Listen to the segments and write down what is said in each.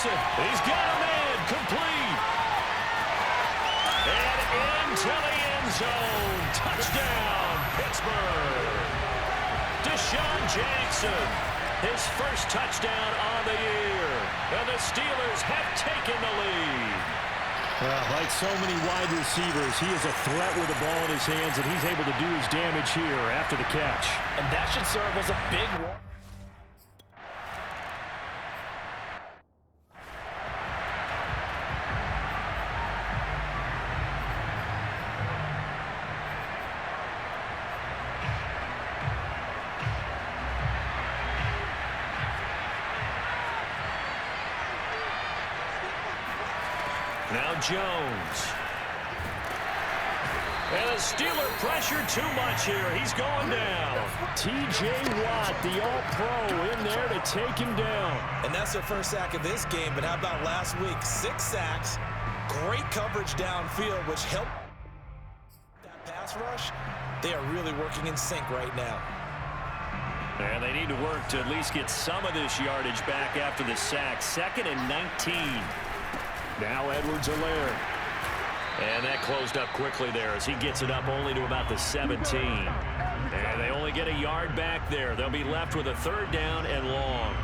Jackson. He's got a man. Complete. And into the end zone. Touchdown, Pittsburgh. Deshaun Jackson. His first touchdown on the year. And the Steelers have taken the lead. Like so many wide receivers, he is a threat with the ball in his hands, and he's able to do his damage here after the catch. And that should serve as a big one. Now Jones. And the Steeler pressure too much here. He's going down. T.J. Watt, the All-Pro, in there to take him down. And that's their first sack of this game, but how about last week? 6 sacks, great coverage downfield, which helped that pass rush. They are really working in sync right now. And they need to work to at least get some of this yardage back after the sack. 2nd and 19. Now Edwards-Helaire. And that closed up quickly there as he gets it up only to about the 17. And they only get a yard back there. They'll be left with a 3rd down and long.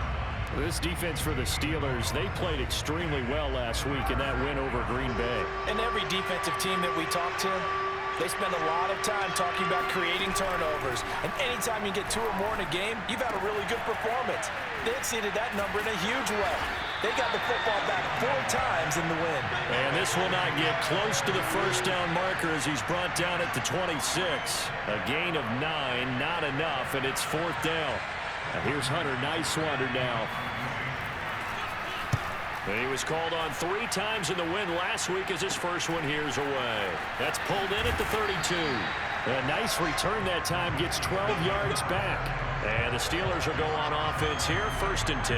This defense for the Steelers, they played extremely well last week in that win over Green Bay. And every defensive team that we talk to, they spend a lot of time talking about creating turnovers. And anytime you get 2 or more in a game, you've had a really good performance. They exceeded that number in a huge way. They got the football back 4 times in the win. And this will not get close to the first down marker as he's brought down at the 26. A gain of 9, not enough, and it's 4th down. Now here's Hunter, nice wonder now. He was called on 3 times in the win last week as his first one here's away. That's pulled in at the 32. A nice return that time, gets 12 yards back. And the Steelers will go on offense here, 1st and 10.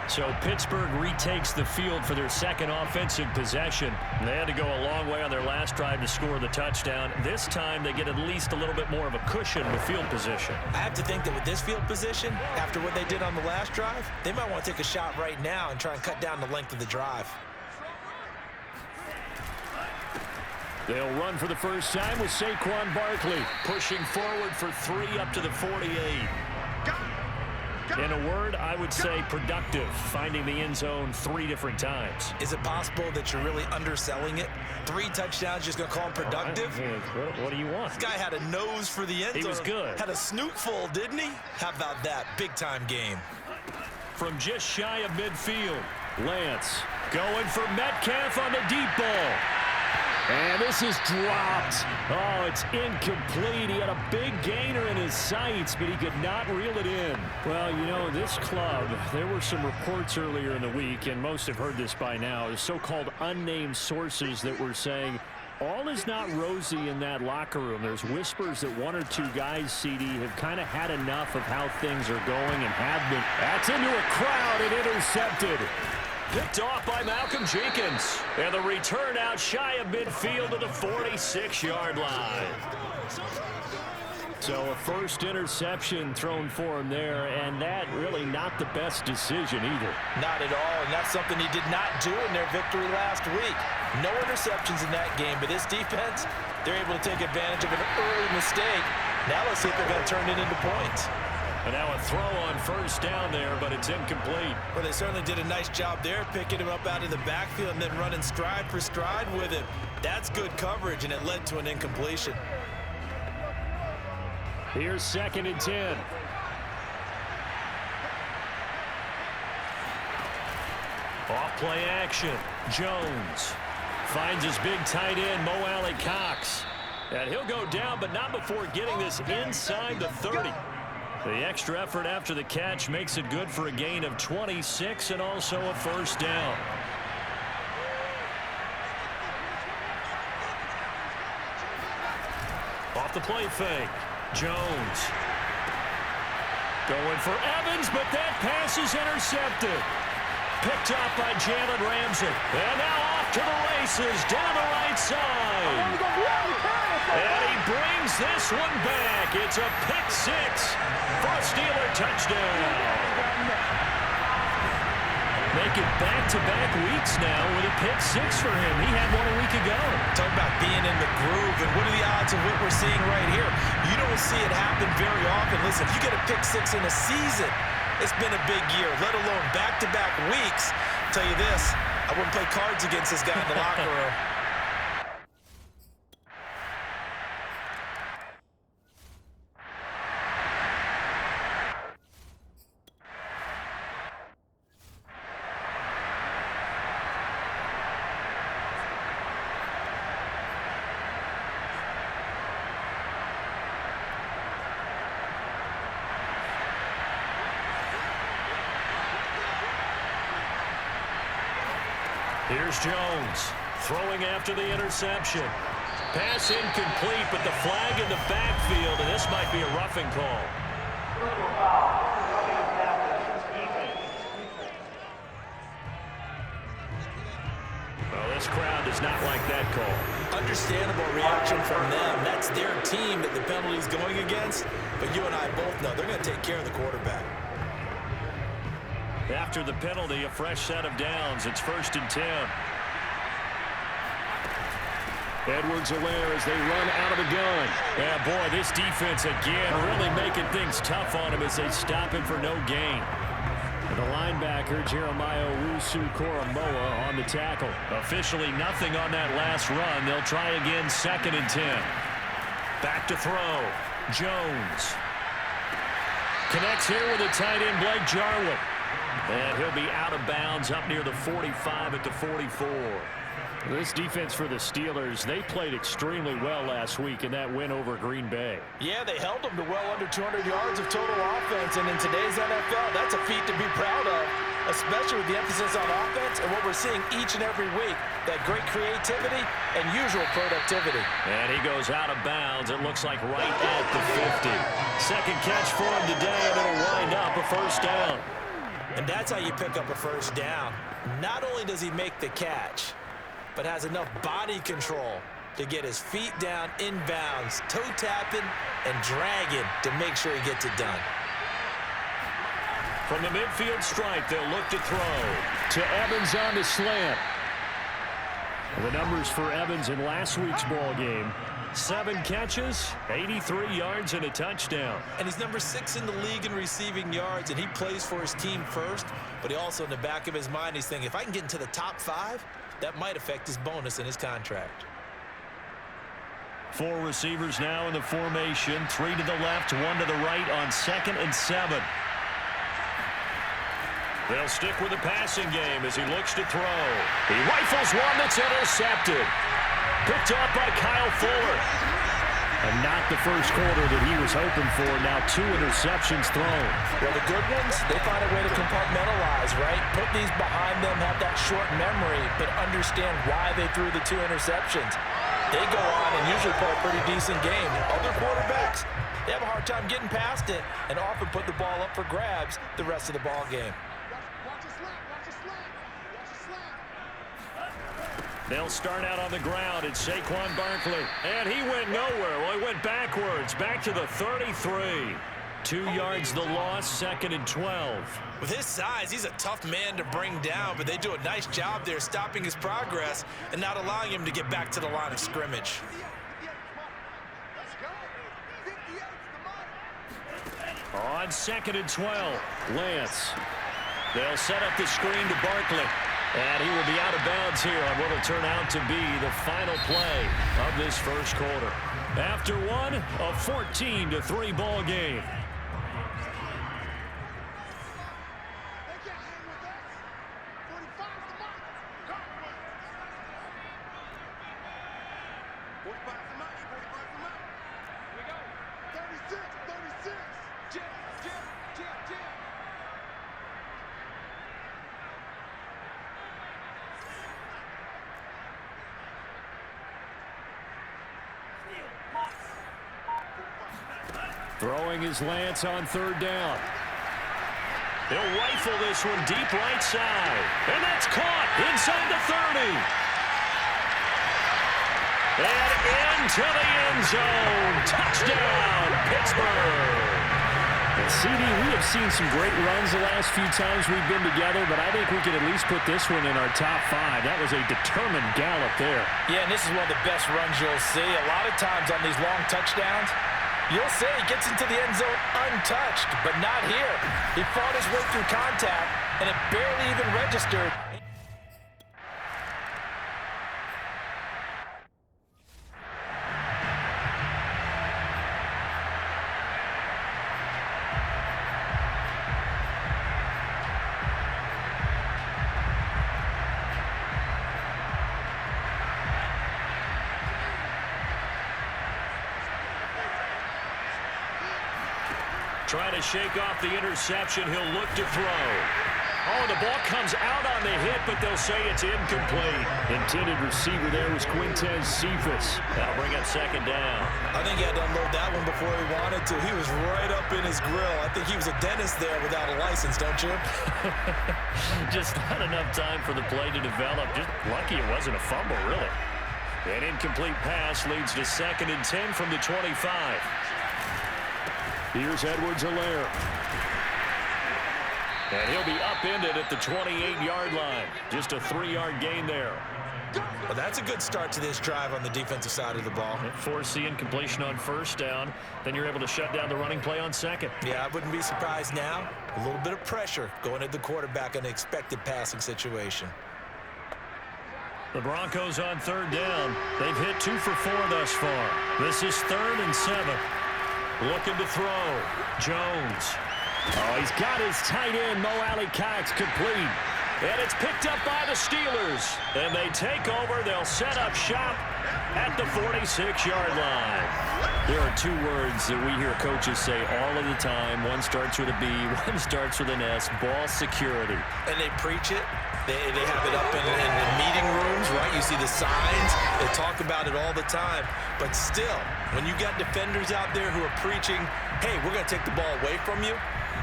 So Pittsburgh retakes the field for their second offensive possession. They had to go a long way on their last drive to score the touchdown. This time they get at least a little bit more of a cushion with field position. I have to think that with this field position, after what they did on the last drive, they might want to take a shot right now and try and cut down the length of the drive. They'll run for the first time with Saquon Barkley. Pushing forward for 3 up to the 48. In a word, I would say productive, finding the end zone 3 different times. Is it possible that you're really underselling it? 3 touchdowns, just going to call him productive? What do you want? This guy had a nose for the end zone. He was good. Had a snoot full, didn't he? How about that? Big-time game. From just shy of midfield, Lance going for Metcalf on the deep ball. And this is dropped. Oh, it's incomplete. He had a big gainer in his sights, but he could not reel it in. Well, you know, this club, there were some reports earlier in the week, and most have heard this by now, the so-called unnamed sources that were saying all is not rosy in that locker room. There's whispers that 1 or 2 guys, CD, have kind of had enough of how things are going and have been. That's into a crowd and intercepted. Picked off by Malcolm Jenkins. And the return out shy of midfield to the 46-yard line. So a first interception thrown for him there, and that really not the best decision either. Not at all, and that's something he did not do in their victory last week. No interceptions in that game, but this defense, they're able to take advantage of an early mistake. Now let's see if they're going to turn it into points. And now a throw on first down there, but it's incomplete. Well, they certainly did a nice job there, picking him up out of the backfield and then running stride for stride with him. That's good coverage, and it led to an incompletion. Here's 2nd and 10. Off play action. Jones finds his big tight end, Mo Alley-Cox. And he'll go down, but not before getting this inside the 30. The extra effort after the catch makes it good for a gain of 26 and also a first down. Off the play fake. Jones going for Evans, but that pass is intercepted. Picked up by Jalen Ramsey. And now off to the races down the right side. And he brings this one back. It's a pick 6 for a Steeler touchdown. Make it back-to-back weeks now with a pick six for him. He had one a week ago. Talk about being in the groove, and what are the odds of what we're seeing right here? You don't see it happen very often. Listen, if you get a pick six in a season, it's been a big year, let alone back-to-back weeks. I'll tell you this, I wouldn't play cards against this guy in the locker room. Here's Jones throwing after the interception. Pass incomplete, but the flag in the backfield, and this might be a roughing call. Well, this crowd does not like that call. Understandable reaction from them. That's their team that the penalty's going against, but you and I both know they're going to take care of the quarterback. After the penalty, a fresh set of downs. It's 1st and 10. Edwards-Helaire as they run out of the gun. Yeah, boy, this defense again really making things tough on him as they stop him for no gain. And the linebacker, Jeremiah Owusu-Koramoah, on the tackle. Officially nothing on that last run. They'll try again, 2nd and 10. Back to throw. Jones. Connects here with the tight end, Blake Jarwin. And he'll be out of bounds up near the 45 at the 44. This defense for the Steelers, they played extremely well last week in that win over Green Bay. Yeah, they held them to well under 200 yards of total offense, and in today's NFL, that's a feat to be proud of, especially with the emphasis on offense and what we're seeing each and every week, that great creativity and usual productivity. And he goes out of bounds, it looks like right at the 50. Second catch for him today, and it'll wind up a first down. And that's how you pick up a first down. Not only does he make the catch, but has enough body control to get his feet down inbounds, toe tapping and dragging to make sure he gets it done. From the midfield stripe, they'll look to throw. To Evans on the slant. The numbers for Evans in last week's ball game. 7 catches, 83 yards, and a touchdown. And he's number 6 in the league in receiving yards, and he plays for his team first, but he also, in the back of his mind, he's thinking, if I can get into the top 5, that might affect his bonus in his contract. 4 receivers now in the formation, 3 to the left, 1 to the right on 2nd and 7. They'll stick with the passing game as he looks to throw. He rifles one that's intercepted. Picked up by Kyle Fuller. And not the first quarter that he was hoping for. Now 2 interceptions thrown. Well, the good ones, they find a way to compartmentalize, right? Put these behind them, have that short memory, but understand why they threw the 2 interceptions. They go on and usually play a pretty decent game. Other quarterbacks, they have a hard time getting past it and often put the ball up for grabs the rest of the ball game. They'll start out on the ground. It's Saquon Barkley. And he went nowhere. Well, he went backwards. Back to the 33. 2 yards the loss, 2nd and 12. With his size, he's a tough man to bring down, but they do a nice job there stopping his progress and not allowing him to get back to the line of scrimmage. On 2nd and 12, Lance. They'll set up the screen to Barkley. And he will be out of bounds here on what will turn out to be the final play of this first quarter. After one, a 14-3 ball game. Throwing his Lance on 3rd down. He'll rifle this one deep right side. And that's caught inside the 30. And into the end zone. Touchdown, Pittsburgh. And CD, we have seen some great runs the last few times we've been together, but I think we can at least put this one in our top 5. That was a determined gallop there. Yeah, and this is one of the best runs you'll see. A lot of times on these long touchdowns, you'll say he gets into the end zone untouched, but not here. He fought his way through contact, and it barely even registered. Trying to shake off the interception. He'll look to throw. Oh, the ball comes out on the hit, but they'll say it's incomplete. Intended receiver there was Quintez Cephas. That'll bring up second down. I think he had to unload that one before he wanted to. He was right up in his grill. I think he was a dentist there without a license, don't you? Just not enough time for the play to develop. Just lucky it wasn't a fumble, really. An incomplete pass leads to 2nd and 10 from the 25. Here's Edwards-Helaire. And he'll be upended at the 28-yard line. Just a 3-yard gain there. Well, that's a good start to this drive on the defensive side of the ball. Force the incompletion on first down. Then you're able to shut down the running play on second. Yeah, I wouldn't be surprised now. A little bit of pressure going at the quarterback in an expected passing situation. The Broncos on 3rd down. They've hit 2 for 4 thus far. This is 3rd and 7. Looking to throw. Jones. Oh, he's got his tight end, Mo Cox, complete. And it's picked up by the Steelers. And they take over. They'll set up shop at the 46-yard line. There are 2 words that we hear coaches say all of the time. One starts with a B, one starts with an S. Ball security. And they preach it. They have it up in the meeting rooms, right? You see the signs. They talk about it all the time. But still, when you got defenders out there who are preaching, hey, we're going to take the ball away from you,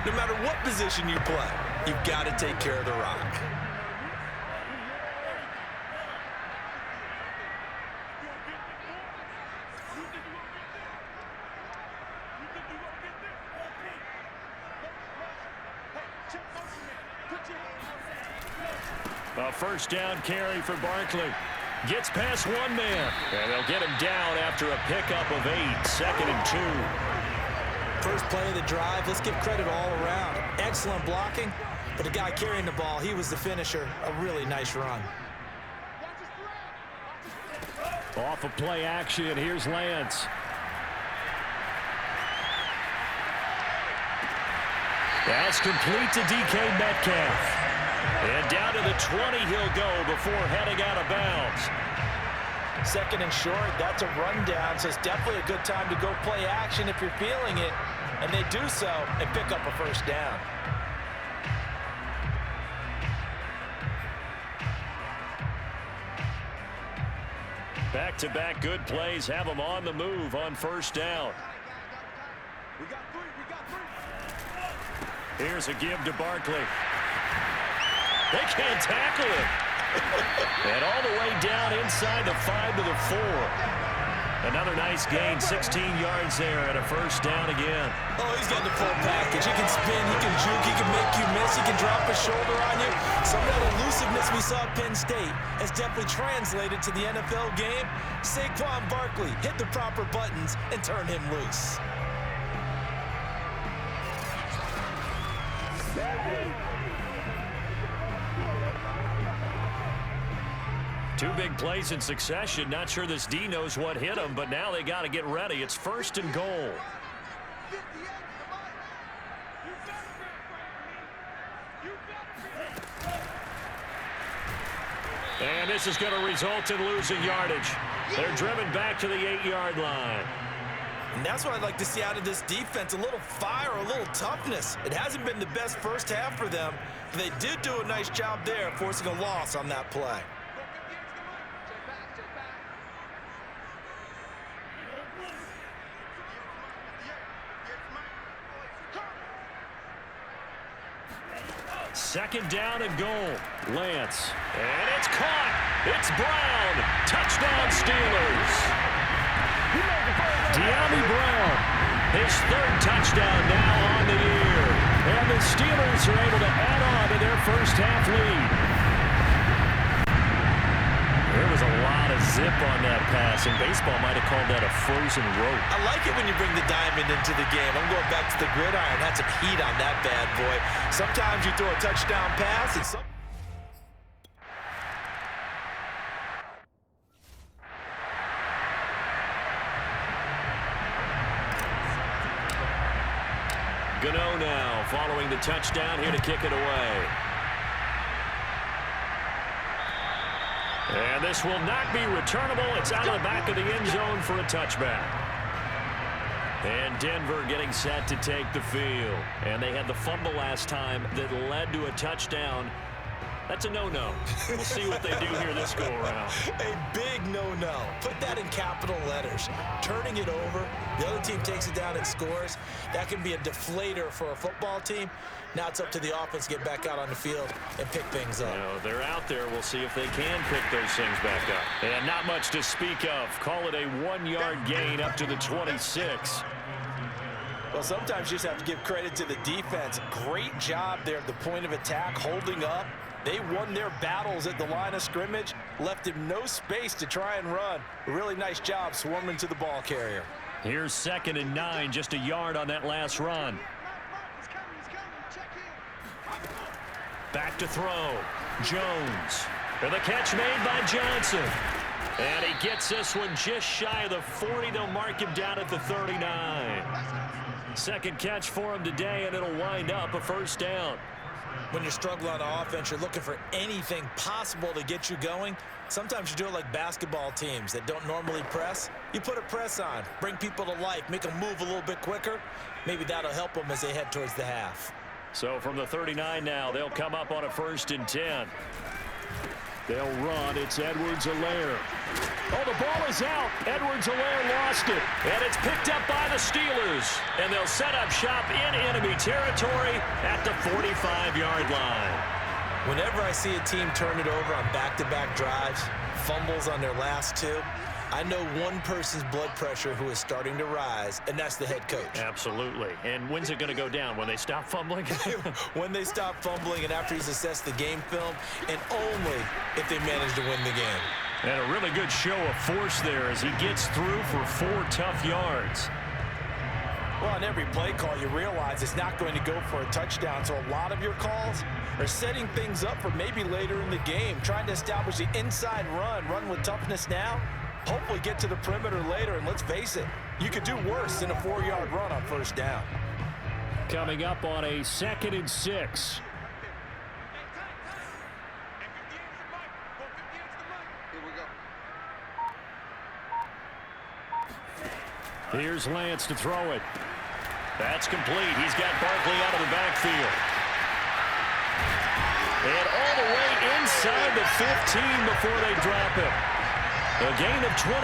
no matter what position you play, you've got to take care of the rock. A first down carry for Barkley. Gets past one man. And they'll get him down after a pickup of 8. 2nd and 2. First play of the drive. Let's give credit all around. Excellent blocking. But the guy carrying the ball, he was the finisher. A really nice run. Off of play action. Here's Lance. That's complete to DK Metcalf. And down to the 20 he'll go before heading out of bounds. 2nd and short, that's a rundown, so it's definitely a good time to go play action if you're feeling it. And they do so and pick up a first down. Back-to-back good plays have them on the move on first down. Here's a give to Barkley. They can't tackle him. And all the way down inside the 5 to the 4. Another nice gain, 16 yards there, and a first down again. Oh, he's got the full package. He can spin, he can juke, he can make you miss, he can drop his shoulder on you. Some of that elusiveness we saw at Penn State has definitely translated to the NFL game. Saquon Barkley hit the proper buttons and turn him loose. Two big plays in succession. Not sure this D knows what hit him, but now they got to get ready. It's 1st and goal. And this is going to result in losing yardage. They're driven back to the 8-yard line. And that's what I'd like to see out of this defense, a little fire, a little toughness. It hasn't been the best first half for them, but they did do a nice job there, forcing a loss on that play. Second down and goal. Lance. And it's caught. It's Brown. Touchdown Steelers. De'Ami Brown His third touchdown now on the year. And the Steelers are able to add on to their first half lead. There was a lot of zip on that pass, and baseball might have called that a frozen rope. I like it when you bring the diamond into the game. I'm going back to the gridiron. Had some heat on that bad boy. Sometimes you throw a touchdown pass, and Gano now following the touchdown, here to kick it away. And this will not be returnable. It's out of the back of the end zone for a touchback. And Denver getting set to take the field. And they had the fumble last time that led to a touchdown. That's a no-no. We'll see what they do here this go-around. A big no-no. Put that in capital letters. Turning it over, the other team takes it down and scores. That can be a deflator for a football team. Now it's up to the offense to get back out on the field and pick things up. You know, they're out there. We'll see if they can pick those things back up. And not much to speak of. Call it a 1-yard gain up to the 26. Well, sometimes you just have to give credit to the defense. Great job there at the point of attack, holding up. They won their battles at the line of scrimmage, left him no space to try and run. A really nice job swarming to the ball carrier. Here's 2nd and 9, just a yard on that last run. Back to throw. Jones. And the catch made by Johnson. And he gets this one just shy of the 40. They'll mark him down at the 39. Second catch for him today, and it'll wind up a first down. When you're struggling on offense, you're looking for anything possible to get you going. Sometimes you do it like basketball teams that don't normally press. You put a press on, bring people to life, make them move a little bit quicker. Maybe that'll help them as they head towards the half. So from the 39 now, they'll come up on a 1st and 10. They'll run. It's Edwards-Helaire. Oh, the ball is out. Edwards-Helaire lost it. And it's picked up by the Steelers. And they'll set up shop in enemy territory at the 45-yard line. Whenever I see a team turn it over on back-to-back drives, fumbles on their last two, I know one person's blood pressure who is starting to rise, and that's the head coach. Absolutely. And when's it going to go down? When they stop fumbling? When they stop fumbling and after he's assessed the game film, and only if they manage to win the game. And a really good show of force there as he gets through for 4 tough yards. Well, on every play call, you realize it's not going to go for a touchdown, so a lot of your calls are setting things up for maybe later in the game, trying to establish the inside run with toughness now. Hopefully get to the perimeter later, and let's face it, you could do worse than a 4-yard run on first down. Coming up on a 2nd and 6. Here's Lance to throw it. That's complete. He's got Barkley out of the backfield. And all the way inside the 15 before they drop him. A gain of 28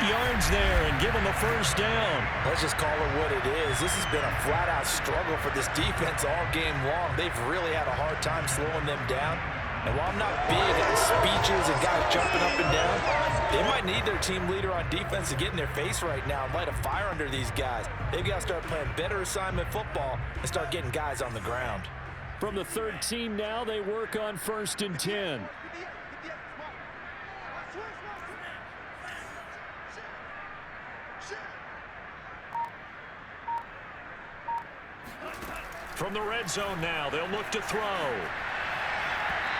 yards there and give him the first down. Let's just call it what it is. This has been a flat-out struggle for this defense all game long. They've really had a hard time slowing them down. And while I'm not big on speeches and guys jumping up and down, they might need their team leader on defense to get in their face right now and light a fire under these guys. They've got to start playing better assignment football and start getting guys on the ground. From the 13 now, they work on 1st and 10. From the red zone now, they'll look to throw.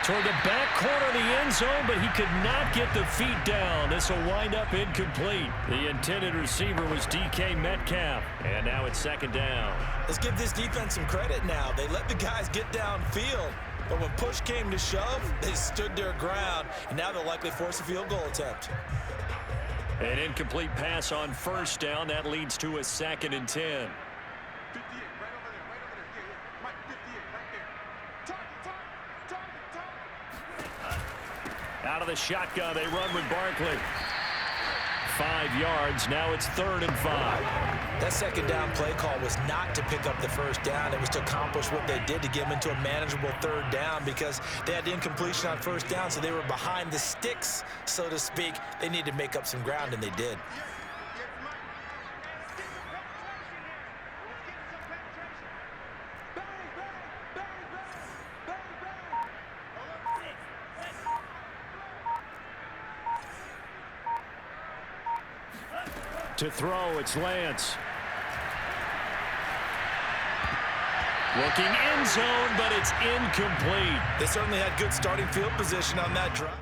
Toward the back corner of the end zone, but he could not get the feet down. This will wind up incomplete. The intended receiver was DK Metcalf, and now it's 2nd down. Let's give this defense some credit now. They let the guys get downfield, but when push came to shove, they stood their ground, and now they'll likely force a field goal attempt. An incomplete pass on 1st down. That leads to a 2nd and 10. Out of the shotgun, they run with Barkley. 5 yards, now it's 3rd and 5. That 2nd down play call was not to pick up the first down. It was to accomplish what they did to get them into a manageable 3rd down because they had incompletion on 1st down, so they were behind the sticks, so to speak. They needed to make up some ground, and they did. To throw, it's Lance. Looking end zone, but it's incomplete. They certainly had good starting field position on that drive.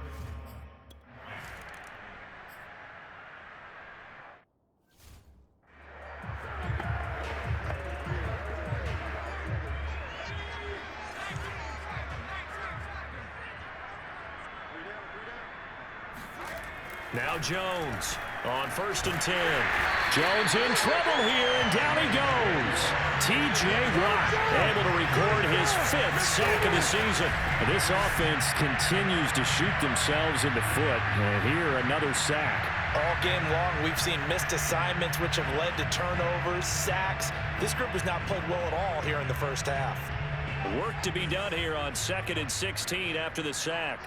Now Jones on 1st and 10. Jones in trouble here, and down he goes. T.J. Watt able to record his 5th sack of the season. This offense continues to shoot themselves in the foot. And here, another sack. All game long, we've seen missed assignments, which have led to turnovers, sacks. This group has not played well at all here in the first half. Work to be done here on 2nd and 16 after the sack.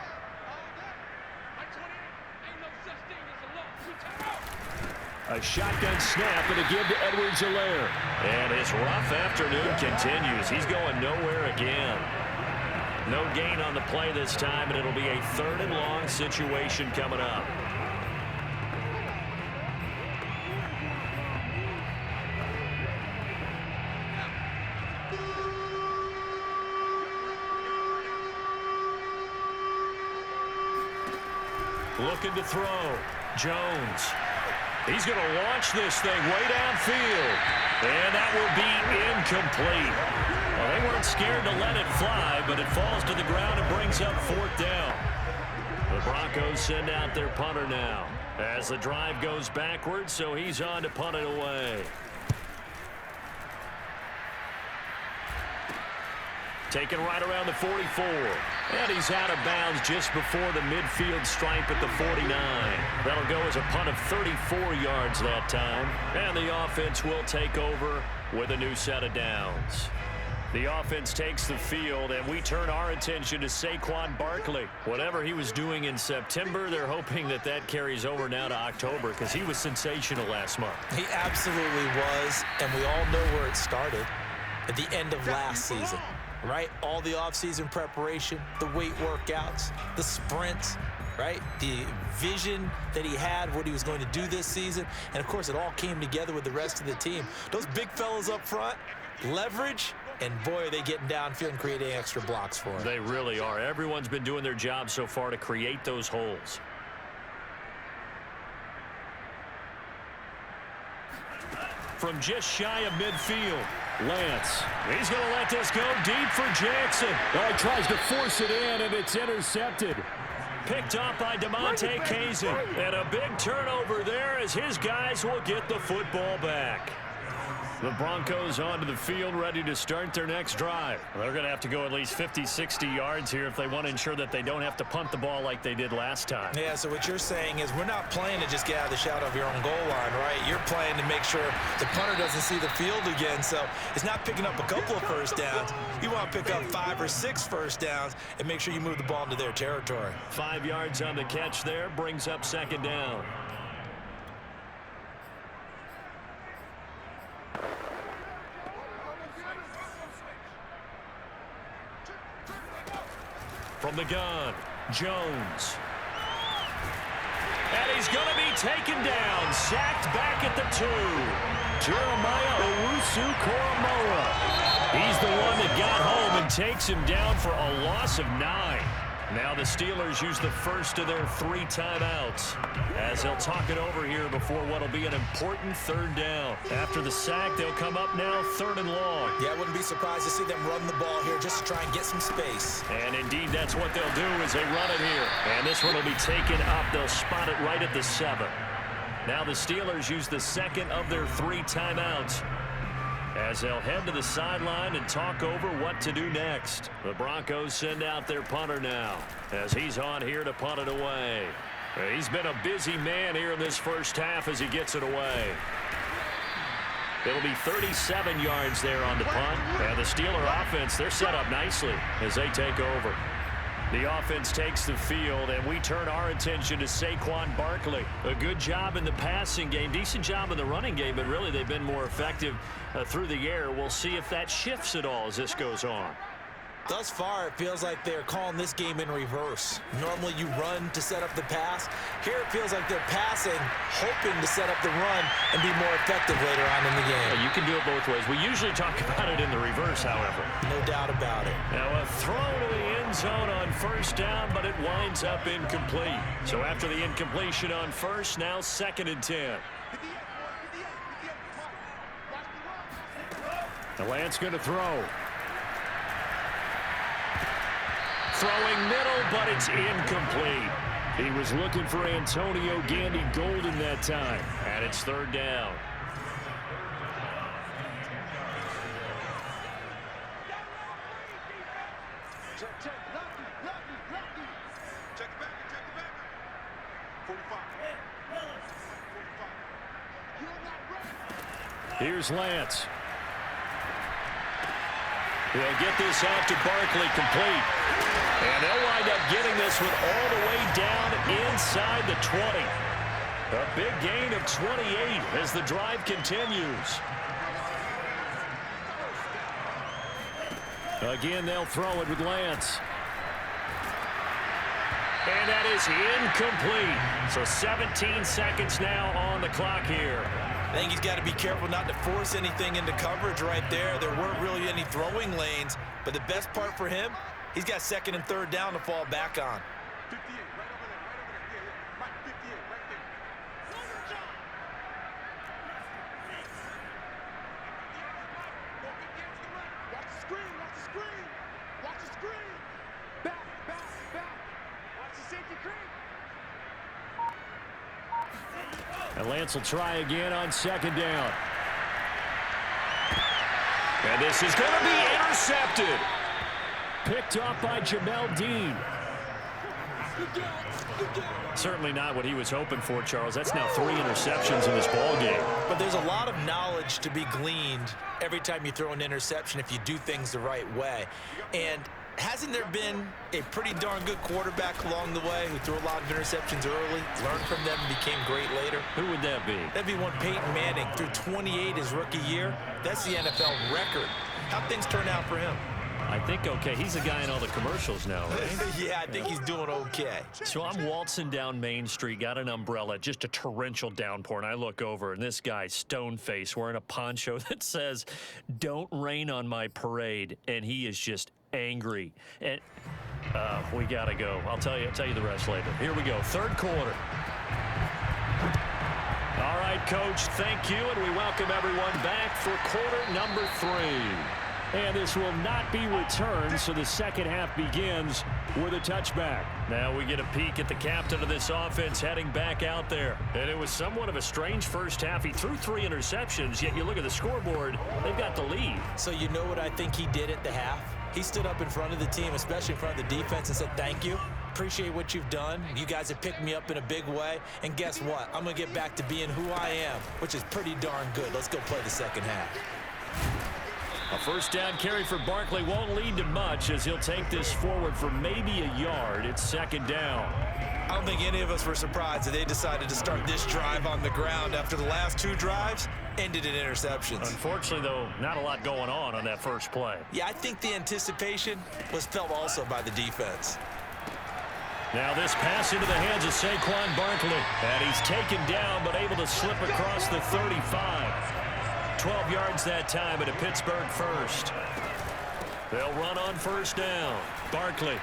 A shotgun snap and a give to Edwards-Helaire. And his rough afternoon continues. He's going nowhere again. No gain on the play this time, and it'll be a 3rd and long situation coming up. Looking to throw. Jones. He's going to launch this thing way downfield. And that will be incomplete. Well, they weren't scared to let it fly, but it falls to the ground and brings up 4th down. The Broncos send out their punter now as the drive goes backwards, so he's on to punt it away. Taken right around the 44. And he's out of bounds just before the midfield stripe at the 49. That'll go as a punt of 34 yards that time. And the offense will take over with a new set of downs. The offense takes the field, and we turn our attention to Saquon Barkley. Whatever he was doing in September, they're hoping that that carries over now to October because he was sensational last month. He absolutely was, and we all know where it started at the end of last season. Right? All the offseason preparation, the weight workouts, the sprints, right? The vision that he had, what he was going to do this season. And, of course, it all came together with the rest of the team. Those big fellas up front, leverage, and, boy, are they getting downfield and creating extra blocks for him. They really are. Everyone's been doing their job so far to create those holes. From just shy of midfield, Lance. He's going to let this go deep for Jackson. Oh, he tries to force it in, and it's intercepted. Picked up by DeMonte Kazin. And a big turnover there as his guys will get the football back. The Broncos onto the field, ready to start their next drive. They're going to have to go at least 50, 60 yards here if they want to ensure that they don't have to punt the ball like they did last time. Yeah, so what you're saying is we're not playing to just get out of the shadow of your own goal line, right? You're playing to make sure the punter doesn't see the field again. So it's not picking up a couple of first downs. You want to pick up 5 or 6 first downs and make sure you move the ball into their territory. 5 yards on the catch there, brings up 2nd down. From the gun, Jones. And he's going to be taken down, sacked back at the 2. Jeremiah Owusu-Koramoah. He's the one that got home and takes him down for a loss of 9. Now the Steelers use the first of their 3 timeouts as they'll talk it over here before what will be an important 3rd down. After the sack, they'll come up now 3rd and long. Yeah, I wouldn't be surprised to see them run the ball here just to try and get some space. And indeed, that's what they'll do as they run it here. And this one will be taken up. They'll spot it right at the 7. Now the Steelers use the 2nd of their 3 timeouts as they'll head to the sideline and talk over what to do next. The Broncos send out their punter now as he's on here to punt it away. He's been a busy man here in this first half as he gets it away. It'll be 37 yards there on the punt. And the Steeler offense, they're set up nicely as they take over. The offense takes the field, and we turn our attention to Saquon Barkley. A good job in the passing game, decent job in the running game, but really they've been more effective through the air. We'll see if that shifts at all as this goes on. Thus far, it feels like they're calling this game in reverse. Normally, you run to set up the pass. Here, it feels like they're passing, hoping to set up the run and be more effective later on in the game. You can do it both ways. We usually talk about it in the reverse, however. No doubt about it. Now, a throw to the end zone on first down, but it winds up incomplete. So after the incompletion on first, now 2nd and 10. The Lance going to throw. Throwing middle, but it's incomplete. He was looking for Antonio Gandy Golden that time. And it's 3rd down. Here's Lance. He'll get this out to Barkley, complete. And they'll wind up getting this one all the way down inside the 20. A big gain of 28 as the drive continues. Again, they'll throw it with Lance. And that is incomplete. So 17 seconds now on the clock here. I think he's got to be careful not to force anything into coverage right there. There weren't really any throwing lanes, but the best part for him, he's got 2nd and 3rd down to fall back on. 58, right over there, right 58, right there. Watch the screen, watch the screen, watch the screen. Back, back, back. Watch the safety screen. And Lance will try again on 2nd down. And this is going to be intercepted. Picked off by Jamel Dean. Certainly not what he was hoping for, Charles. That's now 3 interceptions in this ball game. But there's a lot of knowledge to be gleaned every time you throw an interception if you do things the right way. And hasn't there been a pretty darn good quarterback along the way who threw a lot of interceptions early, learned from them, and became great later? Who would that be? That'd be one Peyton Manning. Threw 28 his rookie year. That's the NFL record. How'd things turn out for him? I think okay. He's the guy in all the commercials now, right? Yeah, I think he's doing okay. So I'm waltzing down Main Street, got an umbrella, just a torrential downpour, and I look over, and this guy's stone-faced wearing a poncho that says, "Don't rain on my parade," and he is just angry. And we gotta go. I'll tell you the rest later. Here we go, 3rd quarter. All right, Coach, thank you, and we welcome everyone back for quarter number 3. And this will not be returned, so the 2nd half begins with a touchback. Now we get a peek at the captain of this offense heading back out there. And it was somewhat of a strange first half. He threw 3 interceptions, yet you look at the scoreboard, they've got the lead. So you know what I think he did at the half? He stood up in front of the team, especially in front of the defense, and said, "Thank you. Appreciate what you've done. You guys have picked me up in a big way. And guess what? I'm going to get back to being who I am," which is pretty darn good. Let's go play the 2nd half. A first down carry for Barkley won't lead to much as he'll take this forward for maybe a yard. It's 2nd down. I don't think any of us were surprised that they decided to start this drive on the ground after the last 2 drives ended in interceptions. Unfortunately, though, not a lot going on that first play. Yeah, I think the anticipation was felt also by the defense. Now this pass into the hands of Saquon Barkley. And he's taken down but able to slip across the 35. 12 yards that time at a Pittsburgh first. They'll run on first down. Barkley.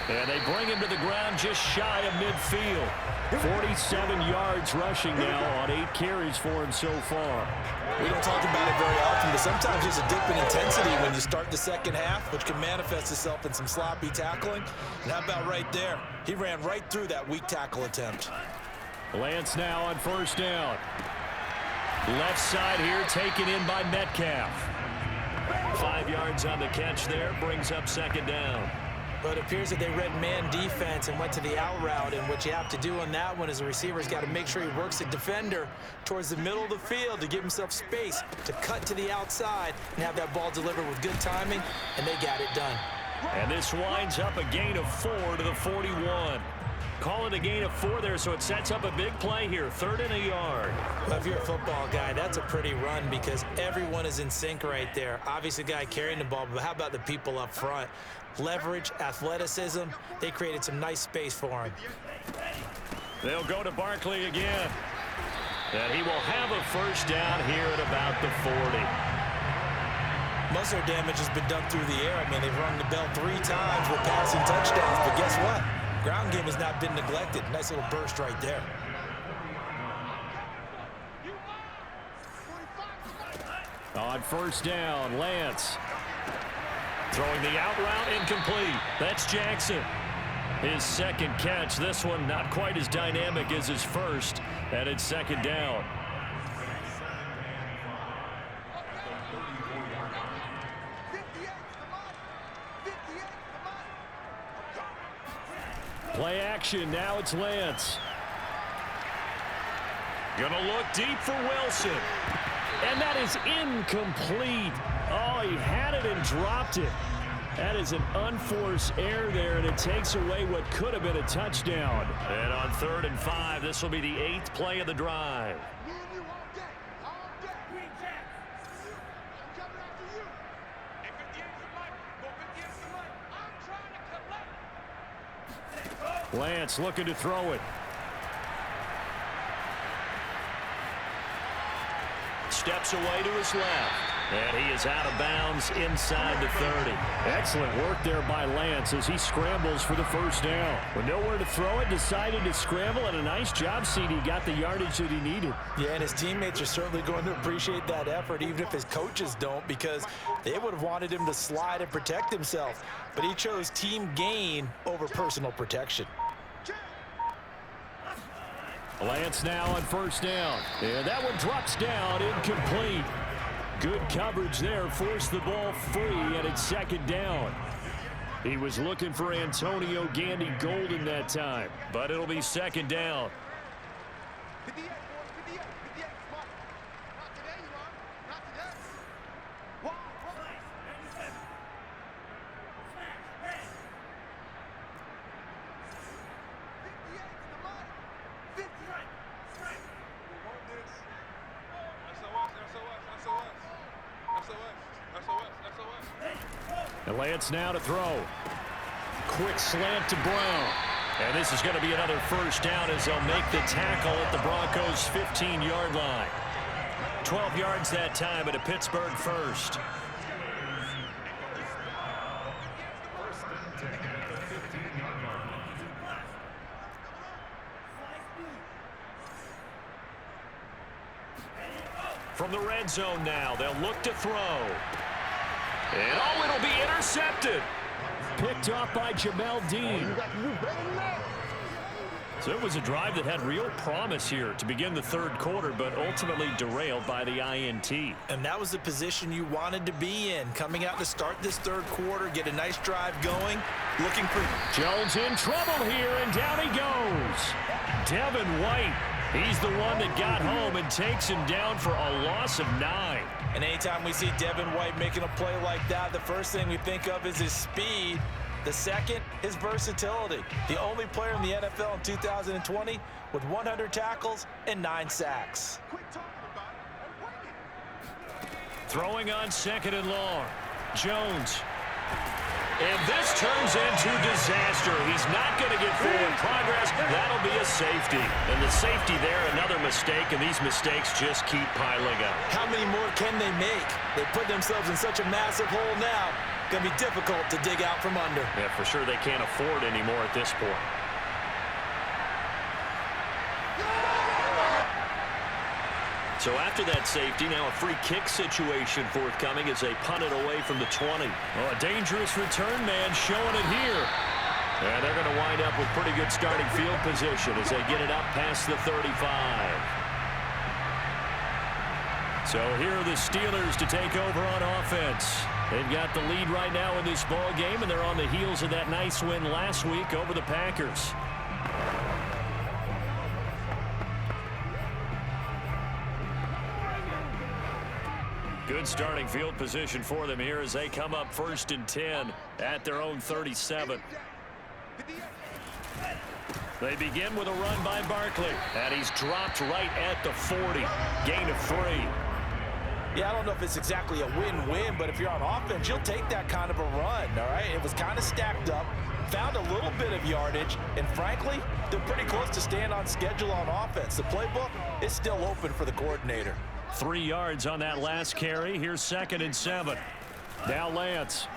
And they bring him to the ground just shy of midfield. 47 yards rushing now on 8 carries for him so far. We don't talk about it very often, but sometimes there's a dip in intensity when you start the 2nd half, which can manifest itself in some sloppy tackling. And how about right there? He ran right through that weak tackle attempt. Lance now on first down. Left side here taken in by Metcalf. 5 yards on the catch there, brings up 2nd down. But it appears that they read man defense and went to the out route, and what you have to do on that one is the receiver's got to make sure he works the defender towards the middle of the field to give himself space to cut to the outside and have that ball delivered with good timing, and they got it done. And this winds up a gain of 4 to the 41. Call it a gain of 4 there, so it sets up a big play here. 3rd and a yard. Well, if you're a football guy, that's a pretty run because everyone is in sync right there. Obviously, the guy carrying the ball, but how about the people up front? Leverage, athleticism, they created some nice space for him. They'll go to Barkley again. And he will have a first down here at about the 40. Most of their damage has been done through the air. I mean, they've rung the bell 3 times with passing touchdowns, but guess what? Ground game has not been neglected. Nice little burst right there. On first down, Lance. Throwing the out route, incomplete. That's Jackson. His second catch. This one not quite as dynamic as his first. And it's 2nd down. Play action. Now it's Lance. Gonna look deep for Wilson. And that is incomplete. Oh, he had it and dropped it. That is an unforced error there, and it takes away what could have been a touchdown. And on 3rd and 5, this will be the 8th play of the drive. Lance looking to throw it. Steps away to his left. And he is out of bounds inside the 30. Excellent work there by Lance as he scrambles for the first down. With nowhere to throw it, decided to scramble, and a nice job seed. He got the yardage that he needed. Yeah, and his teammates are certainly going to appreciate that effort, even if his coaches don't, because they would have wanted him to slide and protect himself. But he chose team gain over personal protection. Lance now on first down. And that one drops down, incomplete. Good coverage there, forced the ball free, and it's 2nd down. He was looking for Antonio Gandy Golden that time, but it'll be 2nd down. And Lance now to throw. Quick slant to Brown. And this is going to be another first down as they'll make the tackle at the Broncos' 15-yard line. 12 yards that time at a Pittsburgh first. From the red zone now, they'll look to throw. And oh, it'll be intercepted. Picked off by Jamel Dean. So it was a drive that had real promise here to begin the 3rd quarter, but ultimately derailed by the INT. And that was the position you wanted to be in. Coming out to start this 3rd quarter, get a nice drive going. Looking for Jones in trouble here, and down he goes. Devin White. He's the one that got home and takes him down for a loss of 9. And anytime we see Devin White making a play like that, the first thing we think of is his speed. The second, his versatility. The only player in the NFL in 2020 with 100 tackles and 9 sacks. Throwing on 2nd and long. Jones. And this turns into disaster. He's not going to get forward progress. That'll be a safety. And the safety there, another mistake, and these mistakes just keep piling up. How many more can they make? They put themselves in such a massive hole now. Going to be difficult to dig out from under. Yeah, for sure they can't afford anymore at this point. So after that safety, now a free kick situation forthcoming as they punt it away from the 20. Oh, a dangerous return man showing it here. And they're going to wind up with pretty good starting field position as they get it up past the 35. So here are the Steelers to take over on offense. They've got the lead right now in this ball game, and they're on the heels of that nice win last week over the Packers. Good starting field position for them here as they come up 1st and 10 at their own 37. They begin with a run by Barkley, and he's dropped right at the 40. Gain of 3. Yeah, I don't know if it's exactly a win-win, but if you're on offense, you'll take that kind of a run, all right? It was kind of stacked up, found a little bit of yardage, and frankly, they're pretty close to staying on schedule on offense. The playbook is still open for the coordinator. 3 yards on that last carry. Here's 2nd and 7. Now Lance.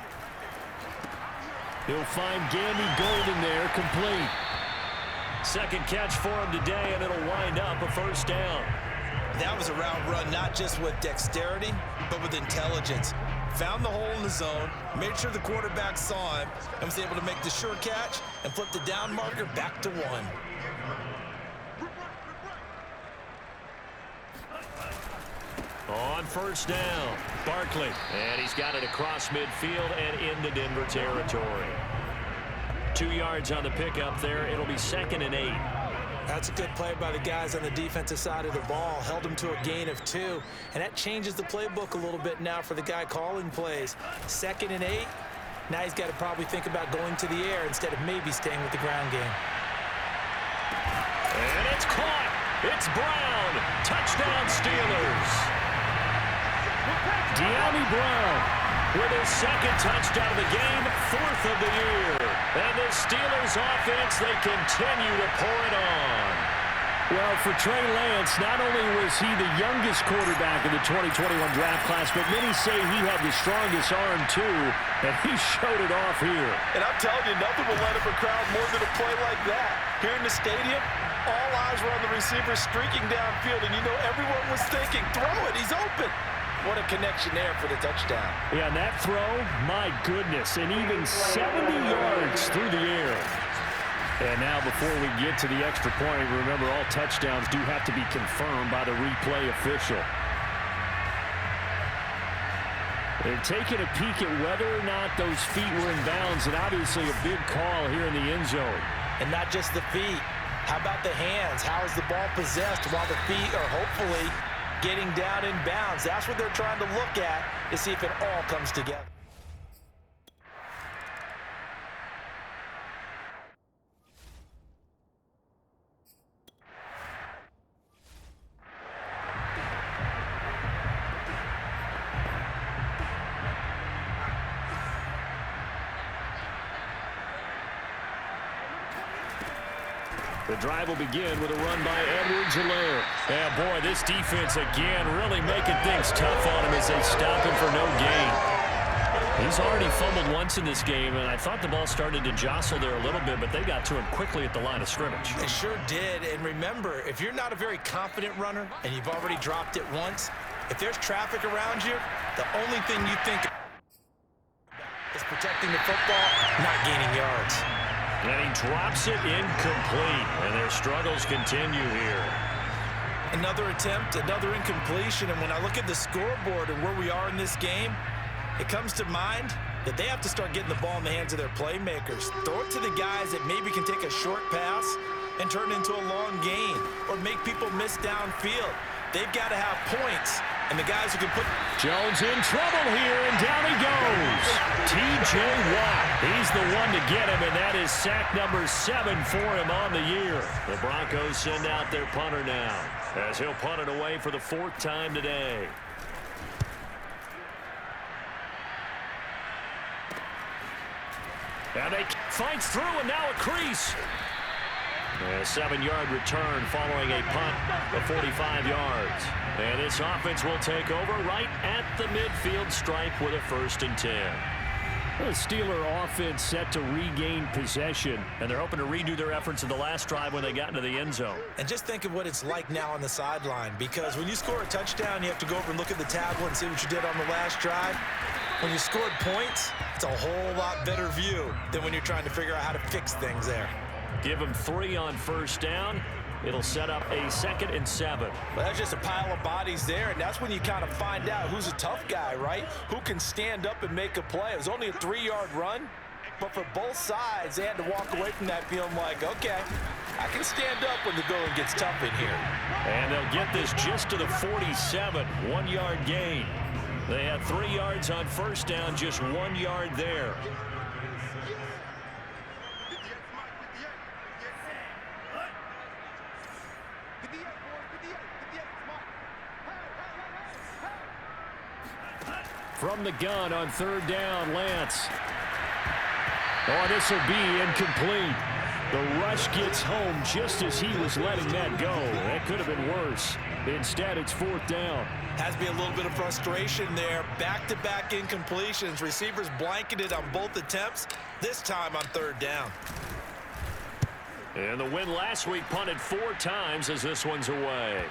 He'll find Gandy Golden there, complete. Second catch for him today, and it'll wind up a first down. That was a route run, not just with dexterity, but with intelligence. Found the hole in the zone, made sure the quarterback saw him, and was able to make the sure catch and flip the down marker back to 1. On first down, Barkley. And he's got it across midfield and into Denver territory. 2 yards on the pickup there. It'll be 2nd and 8. That's a good play by the guys on the defensive side of the ball. Held him to a gain of 2. And that changes the playbook a little bit now for the guy calling plays. 2nd and 8. Now he's got to probably think about going to the air instead of maybe staying with the ground game. And it's caught. It's Brown. Touchdown Steelers. De'Ami Brown with his 2nd touchdown of the game, 4th of the year. And the Steelers offense, they continue to pour it on. Well, for Trey Lance, not only was he the youngest quarterback in the 2021 draft class, but many say he had the strongest arm too, and he showed it off here. And I'm telling you, nothing will let up a crowd more than a play like that. Here in the stadium, all eyes were on the receiver streaking downfield, and you know everyone was thinking, throw it, he's open. What a connection there for the touchdown. Yeah, and that throw, my goodness, and even 70 yards through the air. And now before we get to the extra point, remember all touchdowns do have to be confirmed by the replay official. They're taking a peek at whether or not those feet were in bounds, and obviously a big call here in the end zone. And not just the feet. How about the hands? How is the ball possessed while the feet are hopefully getting down in bounds? That's what they're trying to look at to see if it all comes together. The drive will begin with a run by Edwards-Helaire. And boy, this defense again really making things tough on him as they stop him for no gain. He's already fumbled once in this game, and I thought the ball started to jostle there a little bit, but they got to him quickly at the line of scrimmage. They sure did. And remember, if you're not a very confident runner and you've already dropped it once, if there's traffic around you, the only thing you think is protecting the football, not gaining yards. And he drops it incomplete, and their struggles continue here. Another attempt, another incompletion, and when I look at the scoreboard and where we are in this game, it comes to mind that they have to start getting the ball in the hands of their playmakers. Throw it to the guys that maybe can take a short pass and turn it into a long gain or make people miss downfield. They've got to have points, and the guys who can put... Jones in trouble here, and down he goes. T.J. Watt, he's the one to get him, and that is sack number 7 for him on the year. The Broncos send out their punter now, as he'll punt it away for the 4th time today. And they fights through, and now a crease. A 7-yard return following a punt of 45 yards. And this offense will take over right at the midfield stripe with a 1st and 10. The Steeler offense set to regain possession, and they're hoping to redo their efforts in the last drive when they got into the end zone. And just think of what it's like now on the sideline, because when you score a touchdown, you have to go over and look at the tablet and see what you did on the last drive. When you scored points, it's a whole lot better view than when you're trying to figure out how to fix things there. Give them 3 on 1st down. It'll set up a 2nd and 7. Well, that's just a pile of bodies there, and that's when you kind of find out who's a tough guy, right? Who can stand up and make a play. It was only a 3-yard run, but for both sides, they had to walk away from that feeling like, okay, I can stand up when the going gets tough in here. And they'll get this just to the 47, 1-yard gain. They had 3 yards on 1st down, just 1 yard there. From the gun on third down, Lance. Oh, this will be incomplete. The rush gets home just as he was letting that go. That could have been worse. Instead, it's fourth down. Has to be a little bit of frustration there. Back-to-back incompletions. Receivers blanketed on both attempts, this time on third down. And the win last week punted 4 times as this one's away.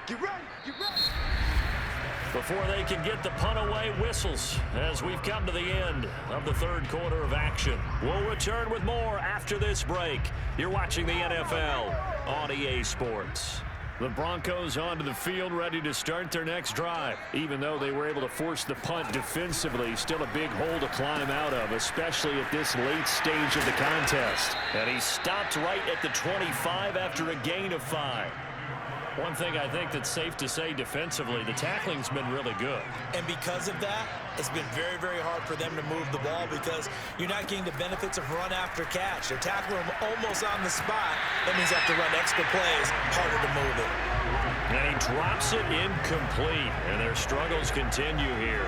Get ready, get ready. Before they can get the punt away, whistles as we've come to the end of the third quarter of action. We'll return with more after this break. You're watching the NFL on EA Sports. The Broncos onto the field ready to start their next drive. Even though they were able to force the punt defensively, still a big hole to climb out of, especially at this late stage of the contest. And he stopped right at the 25 after a gain of 5. One thing I think that's safe to say defensively, the tackling's been really good. And because of that, it's been very, very hard for them to move the ball because you're not getting the benefits of run after catch. They're tackling them almost on the spot. That means they have to run extra plays, harder to move it. And he drops it incomplete, and their struggles continue here.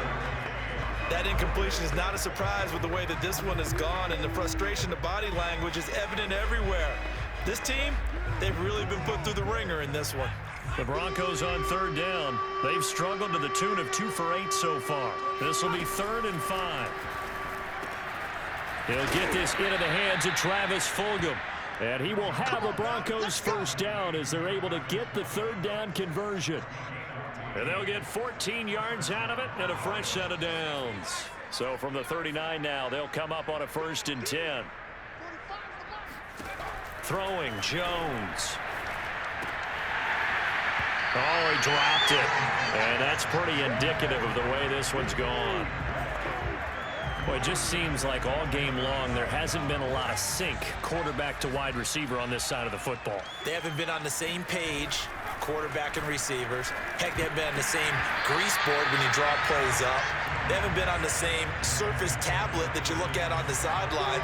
That incompletion is not a surprise with the way that this one has gone, and the frustration, the body language is evident everywhere. This team, they've really been put through the ringer in this one. The Broncos on third down. They've struggled to the tune of 2 for 8 so far. This will be 3rd and 5. He'll get this into the hands of Travis Fulgham. And he will have a Broncos first down as they're able to get the third down conversion. And they'll get 14 yards out of it and a fresh set of downs. So from the 39 now, they'll come up on a 1st and 10. Throwing, Jones. Oh, he dropped it. And that's pretty indicative of the way this one's gone. Well, it just seems like all game long there hasn't been a lot of sync quarterback to wide receiver on this side of the football. They haven't been on the same page, quarterback and receivers. Heck, they haven't been on the same grease board when you draw plays up. They haven't been on the same surface tablet that you look at on the sidelines.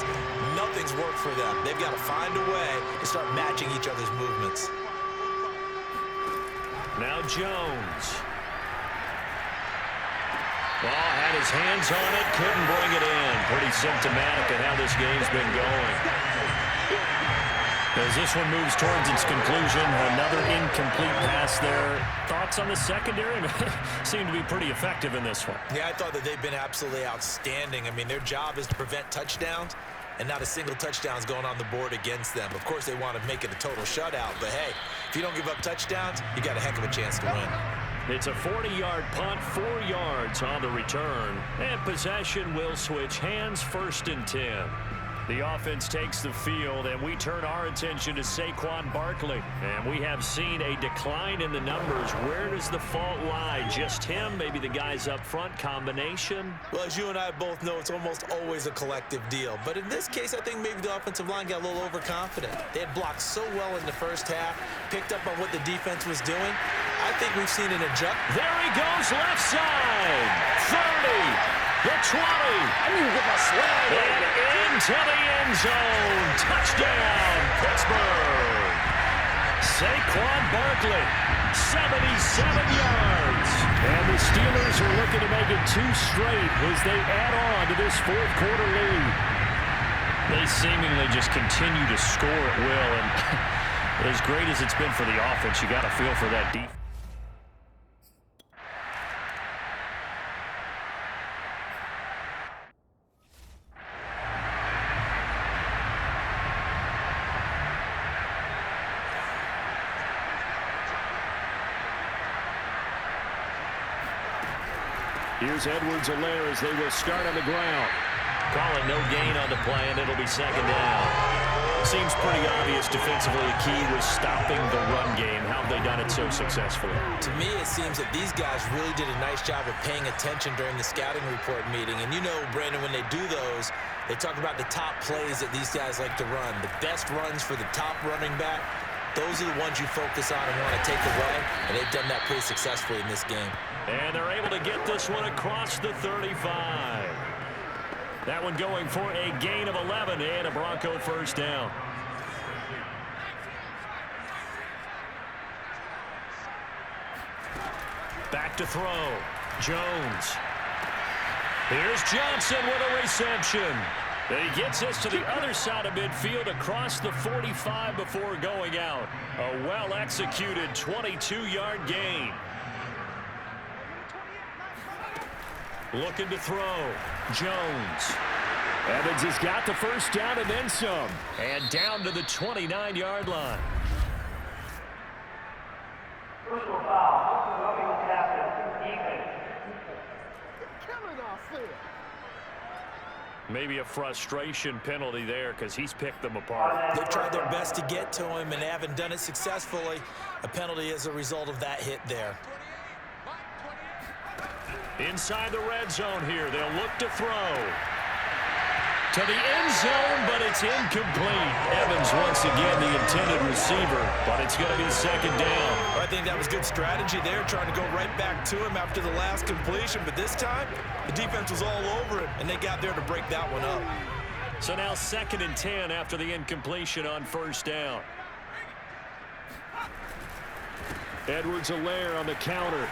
Nothing's worked for them. They've got to find a way to start matching each other's movements. Now Jones. Well, had his hands on it, couldn't bring it in. Pretty symptomatic of how this game's been going. As this one moves towards its conclusion, another incomplete pass there. Thoughts on the secondary? Seem to be pretty effective in this one. Yeah, I thought that they've been absolutely outstanding. I mean, their job is to prevent touchdowns, and not a single touchdown is going on the board against them. Of course, they want to make it a total shutout, but hey, if you don't give up touchdowns, you got a heck of a chance to win. It's a 40-yard punt, 4 yards on the return, and possession will switch hands, 1st and 10. The offense takes the field, and we turn our attention to Saquon Barkley. And we have seen a decline in the numbers. Where does the fault lie? Just him? Maybe the guys up front? Combination? Well, as you and I both know, it's almost always a collective deal. But in this case, I think maybe the offensive line got a little overconfident. They had blocked so well in the first half, picked up on what the defense was doing. I think we've seen an adjustment. There he goes, left side. 30. The 20. I need to get my swag. And into the end zone. Touchdown, Pittsburgh. Saquon Barkley, 77 yards. And the Steelers are looking to make it 2 straight as they add on to this 4th quarter lead. They seemingly just continue to score at will. And as great as it's been for the offense, you got to feel for that defense. Here's Edwards-Helaire as they will start on the ground. Calling no gain on the play, and it'll be 2nd down. Seems pretty obvious defensively the key was stopping the run game. How have they done it so successfully? To me, it seems that these guys really did a nice job of paying attention during the scouting report meeting. And you know, Brandon, when they do those, they talk about the top plays that these guys like to run. The best runs for the top running back, those are the ones you focus on and want to take away. And they've done that pretty successfully in this game. And they're able to get this one across the 35. That one going for a gain of 11 and a Bronco first down. Back to throw. Jones. Here's Johnson with a reception. He gets this to the other side of midfield across the 45 before going out. A well-executed 22-yard gain. Looking to throw. Jones. Evans has got the first down and then some. And down to the 29-yard line. Personal foul. Roughing the captain. Defense. Killing our field. Maybe a frustration penalty there because he's picked them apart. They've tried their best to get to him, and they haven't done it successfully. A penalty as a result of that hit there. Inside the red zone here. They'll look to throw. To the end zone, but it's incomplete. Evans once again the intended receiver, but it's going to be second down. I think that was good strategy there, trying to go right back to him after the last completion. But this time, the defense was all over him, and they got there to break that one up. So now 2nd and 10 after the incompletion on first down. Edwards-Helaire on the counter.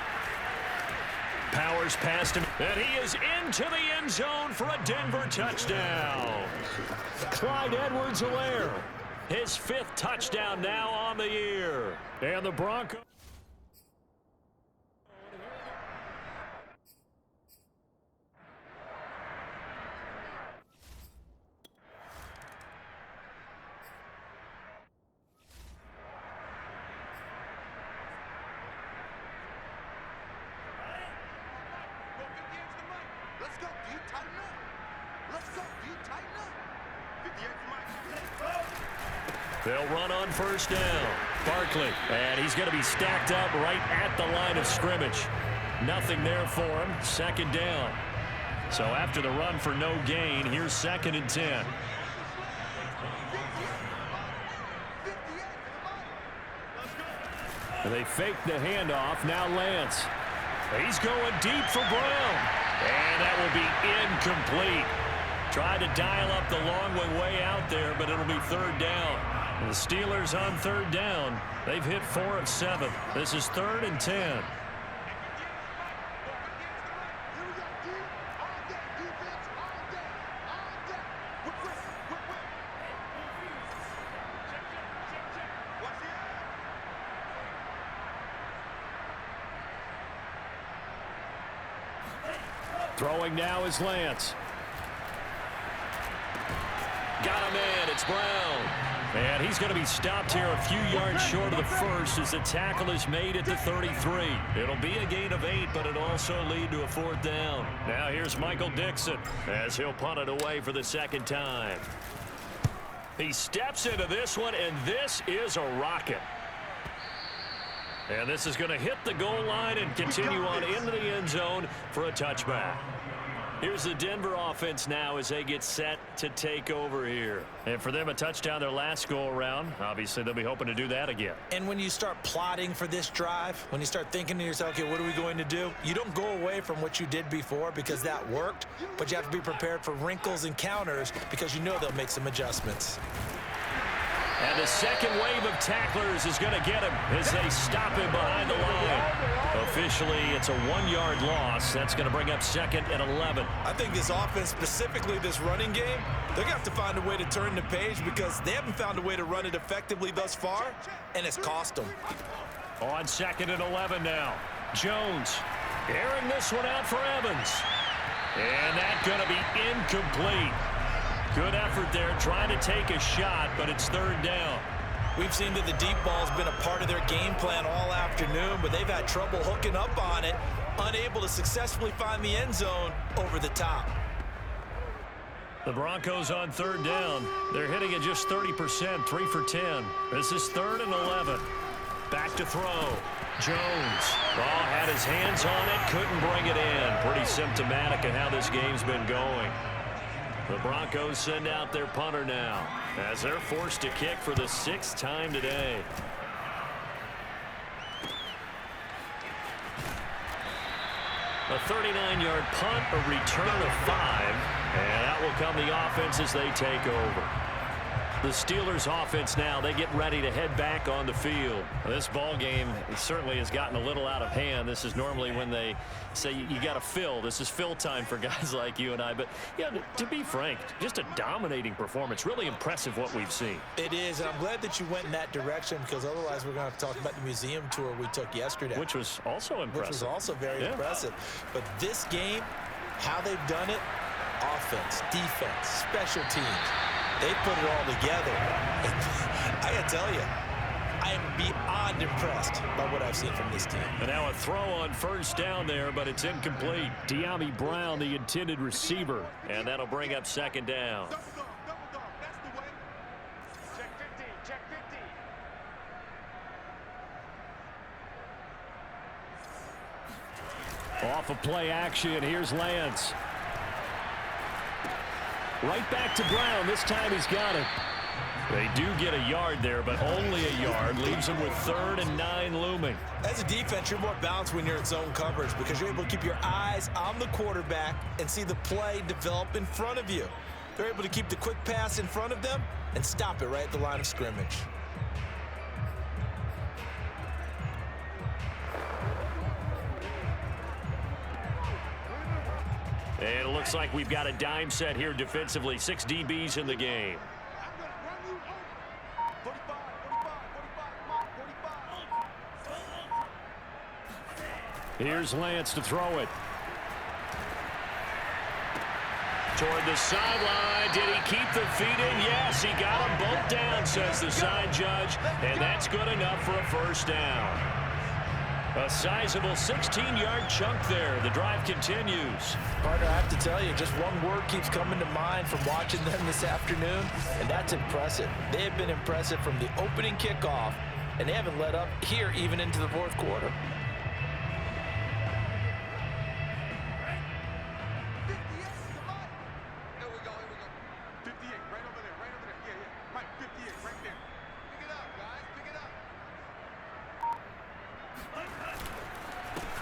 Powers past him, and he is into the end zone for a Denver touchdown. Clyde Edwards-Helaire. His 5th touchdown now on the year. And the Broncos. Let's go. Do you tighten up? Let's go. Do you tighten up? 58 for Mike. They'll run on first down. Barkley, and he's going to be stacked up right at the line of scrimmage. Nothing there for him. 2nd down. So after the run for no gain, here's 2nd and 10. And they fake the handoff. Now Lance. He's going deep for Brown. And that will be incomplete. Tried to dial up the long way out there, but it'll be 3rd down. The Steelers on 3rd down. They've hit 4 of 7. This is 3rd and 10. Throwing now is Lance. Got him in. It's Brown. And he's going to be stopped here a few yards short of the first as the tackle is made at the 33. It'll be a gain of 8, but it'll also lead to a 4th down. Now here's Michael Dixon as he'll punt it away for the 2nd time. He steps into this one, and this is a rocket. And this is going to hit the goal line and continue on into the end zone for a touchback. Here's the Denver offense now as they get set to take over here. And for them, a touchdown their last go-around. Obviously, they'll be hoping to do that again. And when you start plotting for this drive, when you start thinking to yourself, okay, what are we going to do? You don't go away from what you did before because that worked, but you have to be prepared for wrinkles and counters because you know they'll make some adjustments. And the second wave of tacklers is going to get him as they stop him behind the line. Officially, it's a 1-yard loss. That's going to bring up 2nd and 11. I think this offense, specifically this running game, they're going to have to find a way to turn the page because they haven't found a way to run it effectively thus far, and it's cost them. On 2nd and 11 now. Jones airing this one out for Evans. And that's going to be incomplete. Good effort there, trying to take a shot, but it's 3rd down. We've seen that the deep ball's been a part of their game plan all afternoon, but they've had trouble hooking up on it, unable to successfully find the end zone over the top. The Broncos on 3rd down. They're hitting at just 30%, 3 for 10. This is 3rd and 11. Back to throw. Jones. Ball had his hands on it, couldn't bring it in. Pretty symptomatic of how this game's been going. The Broncos send out their punter now as they're forced to kick for the 6th time today. A 39-yard punt, a return of 5, and out will come the offense as they take over. The Steelers offense now, they get ready to head back on the field. This ball game certainly has gotten a little out of hand. This is normally when they say you got to fill. This is fill time for guys like you and I. But, yeah, to be frank, just a dominating performance. Really impressive what we've seen. It is, and I'm glad that you went in that direction because otherwise we're going to have to talk about the museum tour we took yesterday. Which was also impressive. Which was also very impressive. But this game, how they've done it, offense, defense, special teams, they put it all together. And I got to tell you, I am beyond impressed by what I've seen from this team. And now a throw on first down there, but it's incomplete. De'Ami Brown, the intended receiver, and that'll bring up second down. Double dog, that's the way. Check 15, check 15. Off of play action, here's Lance. Right back to Brown. This time he's got it. They do get a yard there, but only a yard. Leaves them with 3rd and 9 looming. As a defense, you're more balanced when you're in zone coverage because you're able to keep your eyes on the quarterback and see the play develop in front of you. They're able to keep the quick pass in front of them and stop it right at the line of scrimmage. And it looks like we've got a dime set here defensively. 6 DBs in the game. I'm going to run you over. 45, 45, 45, 45. Here's Lance to throw it. Toward the sideline. Did he keep the feet in? Yes, he got them both down, says the side judge. And that's good enough for a first down. A sizable 16-yard chunk there. The drive continues. Partner, I have to tell you, just one word keeps coming to mind from watching them this afternoon, and that's impressive. They have been impressive from the opening kickoff, and they haven't let up here even into the fourth quarter. 58, right over there, right over there. Yeah, yeah. Mike, 58, right there. Pick it up, guys, pick it up.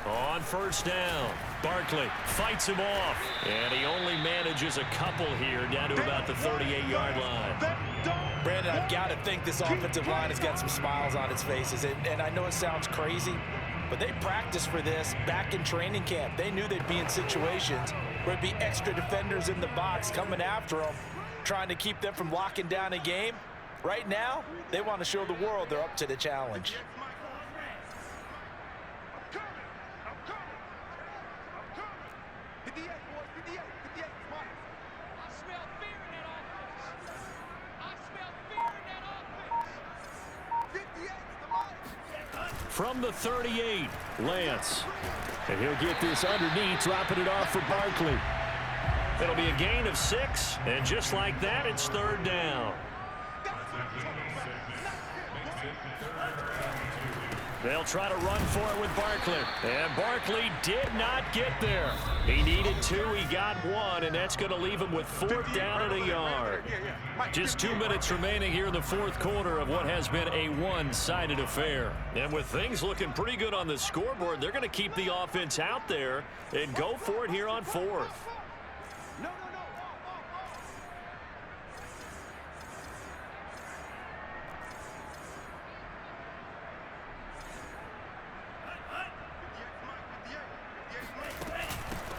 On first down, Barkley fights him off, and he only manages a couple here down to about the 38-yard line. Brandon, I've got to think this offensive line has got some smiles on its faces, and I know it sounds crazy, but they practiced for this back in training camp. They knew they'd be in situations where it'd be extra defenders in the box coming after them, trying to keep them from locking down a game. Right now, they want to show the world they're up to the challenge. From the 38, Lance. And he'll get this underneath, dropping it off for Barkley. It'll be a gain of 6, and just like that, it's 3rd down. They'll try to run for it with Barkley. And Barkley did not get there. He needed 2, he got 1, and that's going to leave him with 4th down and a yard. Just 2 minutes remaining here in the fourth quarter of what has been a one-sided affair. And with things looking pretty good on the scoreboard, they're going to keep the offense out there and go for it here on 4th.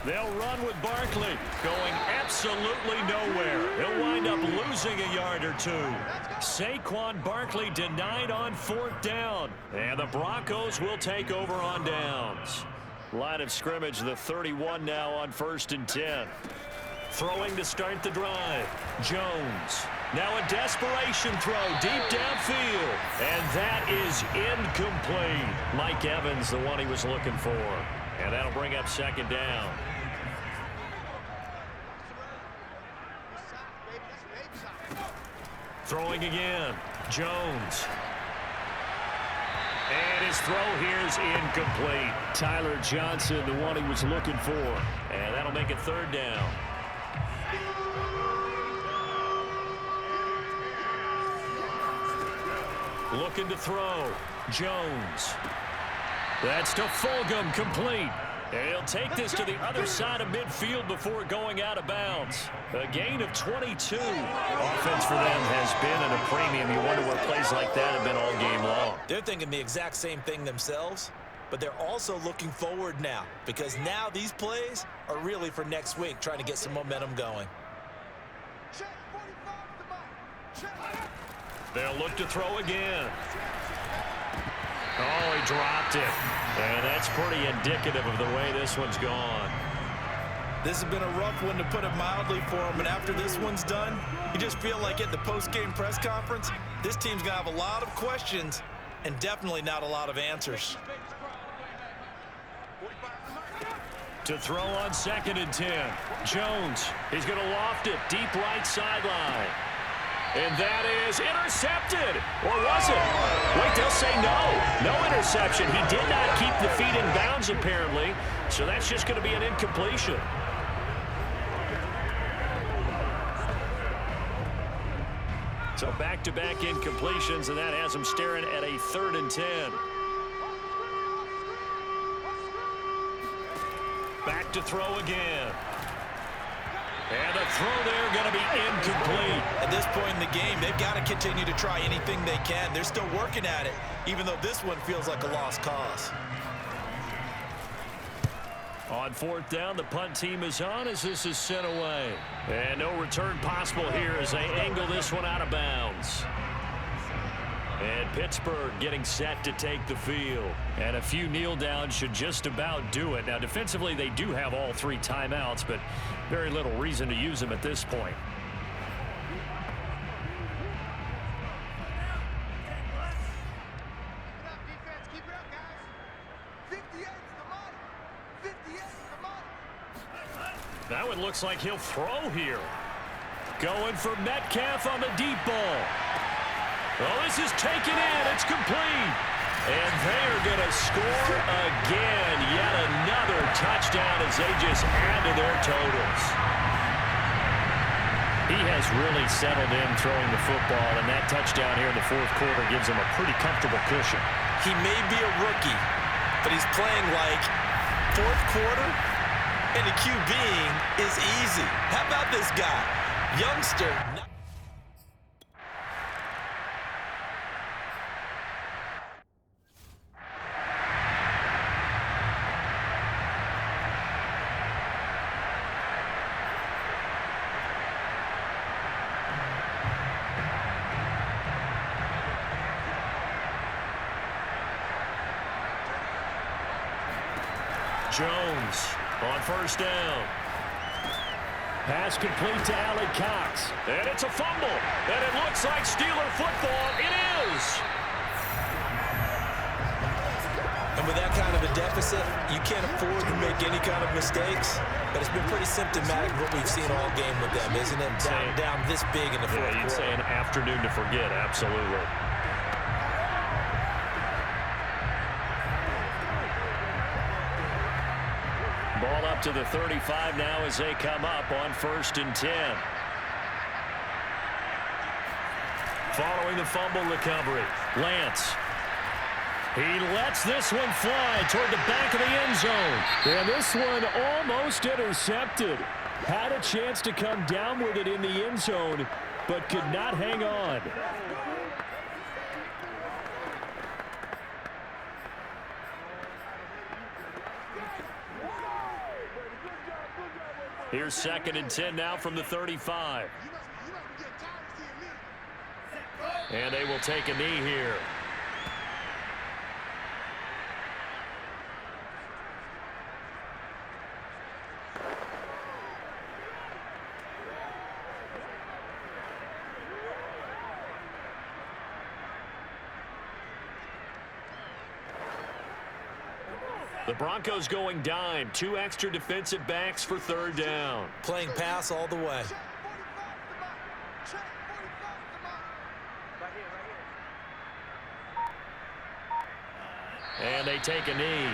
They'll run with Barkley, going absolutely nowhere. He'll wind up losing a yard or 2. Saquon Barkley denied on 4th down, and the Broncos will take over on downs. Line of scrimmage, the 31 now on 1st and 10. Throwing to start the drive, Jones. Now a desperation throw deep downfield, and that is incomplete. Mike Evans, the one he was looking for, and that'll bring up 2nd down. Throwing again, Jones. And his throw here is incomplete. Tyler Johnson, the one he was looking for. And that'll make it 3rd down. Looking to throw, Jones. That's to Fulgham, complete. And he'll take this to the other side of midfield before going out of bounds. A gain of 22. Offense for them has been at a premium. You wonder where plays like that have been all game long. They're thinking the exact same thing themselves, but they're also looking forward now because now these plays are really for next week, trying to get some momentum going. They'll look to throw again. Oh, he dropped it. And that's pretty indicative of the way this one's gone. This has been a rough one, to put it mildly, for him. And after this one's done, you just feel like at the post-game press conference, this team's going to have a lot of questions and definitely not a lot of answers. To throw on 2nd and 10. Jones, he's going to loft it deep right sideline. And that is intercepted. Or was it? Wait, they'll say no. No interception. He did not keep the feet in bounds, apparently. So that's just going to be an incompletion. So back-to-back incompletions, and that has him staring at a 3rd and 10. Back to throw again. And the throw there going to be incomplete. At this point in the game, they've got to continue to try anything they can. They're still working at it, even though this one feels like a lost cause. On 4th down, the punt team is on as this is sent away. And no return possible here as they angle this one out of bounds. And Pittsburgh getting set to take the field. And a few kneel downs should just about do it. Now, defensively, they do have all 3 timeouts, but very little reason to use them at this point. That one looks like he'll throw here. Going for Metcalf on the deep ball. Well, this is taken in. It's complete. And they're going to score again. Yet another touchdown as they just add to their totals. He has really settled in throwing the football, and that touchdown here in the 4th quarter gives him a pretty comfortable cushion. He may be a rookie, but he's playing like 4th quarter, and the QBing is easy. How about this guy? Youngster. Jones on 1st down. Pass complete to Alec Cox. And it's a fumble. And it looks like Steeler football. It is. And with that kind of a deficit, you can't afford to make any kind of mistakes. But it's been pretty symptomatic of what we've seen all game with them, isn't it? Down this big in the 4th quarter. You'd say an afternoon to forget, absolutely. Ball up to the 35 now as they come up on 1st and 10. Following the fumble recovery, Lance. He lets this one fly toward the back of the end zone. And this one almost intercepted. Had a chance to come down with it in the end zone, but could not hang on. Here's 2nd and 10 now from the 35. And they will take a knee here. The Broncos going dime. 2 extra defensive backs for 3rd down. Playing pass all the way. And they take a knee.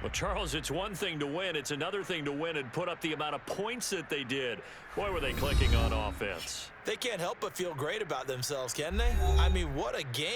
Well, Charles, it's one thing to win. It's another thing to win and put up the amount of points that they did. Boy, were they clicking on offense. They can't help but feel great about themselves, can they? I mean, what a game.